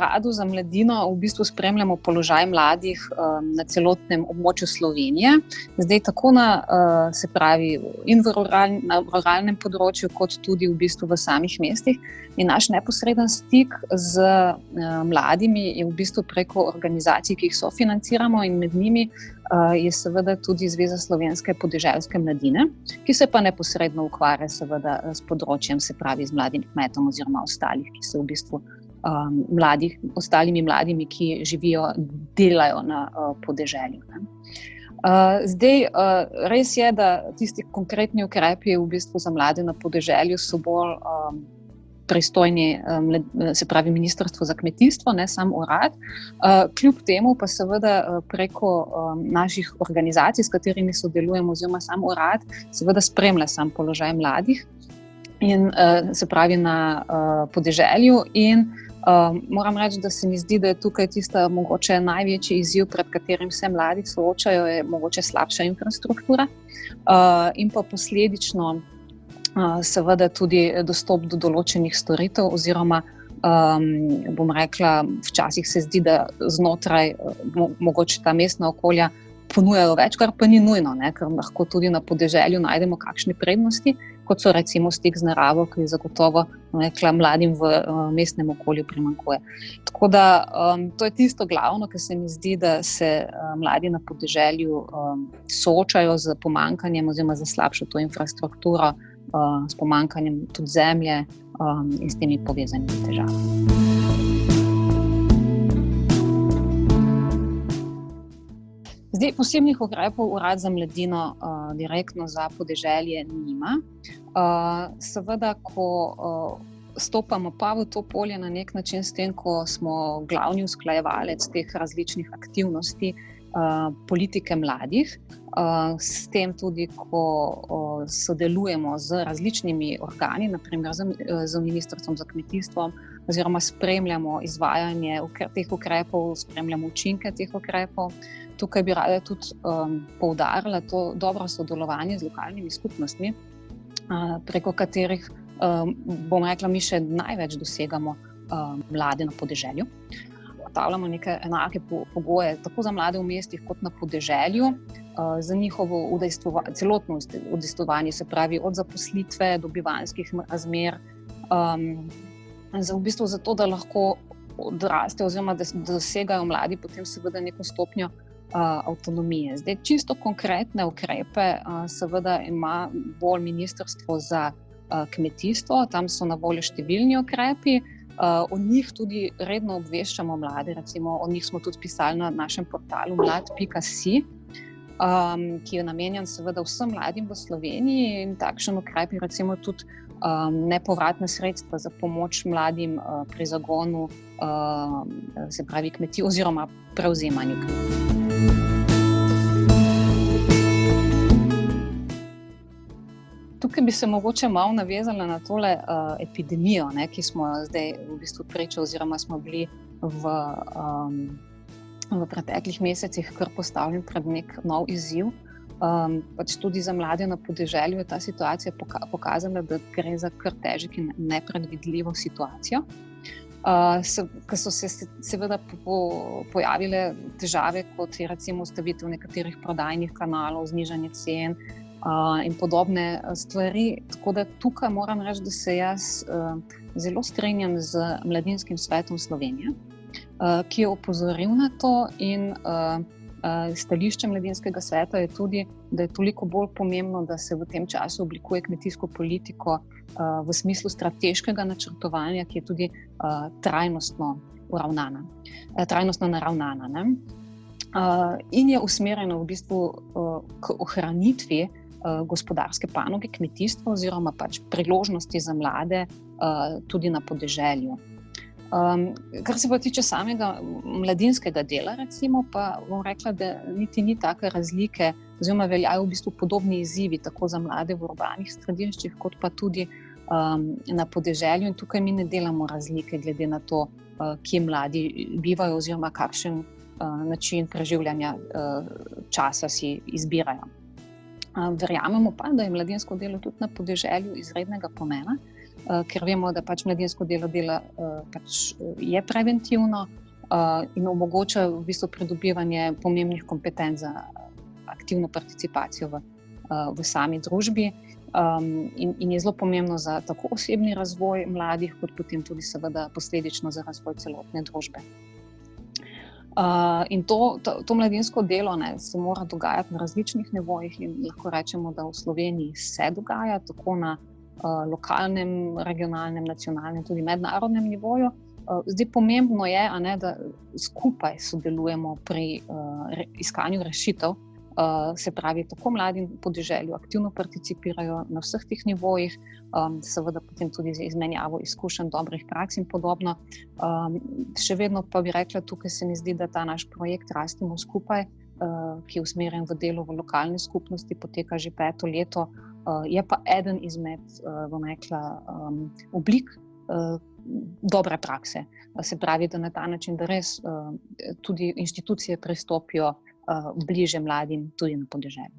Uradu za mladino v bistvu spremljamo položaj mladih na celotnem območju Slovenije. Zdaj tako se pravi in na ruralnem področju, kot tudi v bistvu v samih mestih. In naš neposreden stik z mladimi je v bistvu preko organizacij, ki jih sofinanciramo, in med njimi je seveda tudi Zveza slovenske podeželske mladine, ki se pa neposredno ukvarja seveda s področjem, se pravi z mladim kmetom oziroma ostalih, ki so v bistvu ostalimi mladimi, ki živijo, delajo na podeželju. Zdaj, res je, da tisti konkretni ukrepi v bistvu za mlade na podeželju so bolj pristojni, se pravi Ministrstvo za kmetijstvo, ne sam urad. Kljub temu pa seveda preko naših organizacij, s katerimi sodelujemo, oziroma sam urad, seveda spremlja sam položaj mladih in se pravi na podeželju. In moram reči, da se mi zdi, da je tukaj tista mogoče največji izziv, pred katerim se mladi soočajo, je mogoče slabša infrastruktura in pa posledično seveda tudi dostop do določenih storitev, oziroma bom rekla, včasih se zdi, da znotraj mogoče ta mestna okolja ponujajo več, kar pa ni nujno, ne? Ker lahko tudi na podeželju najdemo kakšne prednosti, kot so recimo stik z naravo, ki zagotovo mladim v mestnem okolju primanjkuje. Tako da to je tisto glavno, kar se mi zdi, da se mladi na podeželju soočajo z pomanjkanjem oziroma z slabšo to infrastrukturo, s pomanjkanjem tudi zemlje in s temi povezanimi težavami. Zdaj, posebnih ukrepov Urad za mladino direktno za podeželje nima. Seveda, ko stopamo pa v to polje na nek način s tem, ko smo glavni usklajevalec teh različnih aktivnosti politike mladih, s tem tudi, ko sodelujemo z različnimi organi, naprimer z Ministrstvom za kmetijstvo, oziroma spremljamo izvajanje teh ukrepov, spremljamo učinke teh ukrepov. Tukaj bi rada tudi poudarila to dobro sodelovanje z lokalnimi skupnostmi, preko katerih, bom rekla, mi še največ dosegamo mlade na podeželju. Ugotavljamo neke enake pogoje, tako za mlade v mestih kot na podeželju, za njihovo celotno udejstvovanje, se pravi od zaposlitve do bivanjskih razmer, v bistvu zato, da lahko odrastejo oziroma da dosegajo mladi potem seveda neko stopnjo avtonomije. Zdaj, čisto konkretne ukrepe seveda ima bolj Ministrstvo za kmetijstvo, tam so na voljo številni ukrepi, o njih tudi redno obveščamo mlade, recimo o njih smo tudi pisali na našem portalu mlad.si, ki je namenjen seveda vsem mladim v Sloveniji, in takšen ukrep je recimo tudi nepovratna sredstva za pomoč mladim pri zagonu, se pravi kmetij oziroma prevzemanju kmetij. Tukaj bi se mogoče malo navezala na tole epidemijo, ki smo zdaj v bistvu priča, oziroma smo bili v preteklih mesecih kar postavljeni pred nek nov izziv. Pač tudi za mlade na podeželju je ta situacija pokazala, da gre za kar težko in nepredvidljivo situacijo. Ko so se seveda pojavile težave, kot je recimo ustavitev nekaterih prodajnih kanalov, znižanje cen in podobne stvari. Tako da tukaj moram reči, da se jaz zelo strinjam z Mladinskim svetom Slovenije, ki je opozoril na to, in stališče Mladinskega sveta je tudi, da je toliko bolj pomembno, da se v tem času oblikuje kmetijsko politiko v smislu strateškega načrtovanja, ki je tudi trajnostno naravnana, ne? In je usmerjeno v bistvu k ohranitvi gospodarske panoge kmetijstva oziroma pač priložnosti za mlade tudi na podeželju. Kar se pa tiče samega mladinskega dela, recimo, pa bom rekla, da niti ni take razlike, oziroma veljajo v bistvu podobni izzivi, tako za mlade v urbanih središčih, kot pa tudi na podeželju, in tukaj mi ne delamo razlike glede na to, kje mladi bivajo oziroma kakšen način preživljanja časa si izbirajo. Verjamemo pa, da je mladinsko delo tudi na podeželju izrednega pomena, ker vemo, da pač mladinsko delo pač je preventivno in omogoča v bistvu pridobivanje pomembnih kompetenc za aktivno participacijo v sami družbi. In je zelo pomembno za tako osebni razvoj mladih, kot potem tudi seveda posledično za razvoj celotne družbe. In to mladinsko delo se mora dogajati na različnih nivojih in lahko rečemo, da v Sloveniji se dogaja tako na lokalnem, regionalnem, nacionalnem, tudi mednarodnem nivoju. Zdaj pomembno je, da skupaj sodelujemo pri iskanju rešitev. Se pravi, tako mladi v podeželju aktivno participirajo na vseh teh nivojih, seveda potem tudi z izmenjavo izkušenj, dobrih praks in podobno. Še vedno pa bi rekla, tukaj se mi zdi, da ta naš projekt Rastimo skupaj, ki je usmerjen v delo v lokalni skupnosti, poteka že 5. leto, je pa eden izmed, bom rekla, oblik dobre prakse. Se pravi, da na ta način, da res tudi inštitucije pristopijo bliže mladim tudi na podeželju.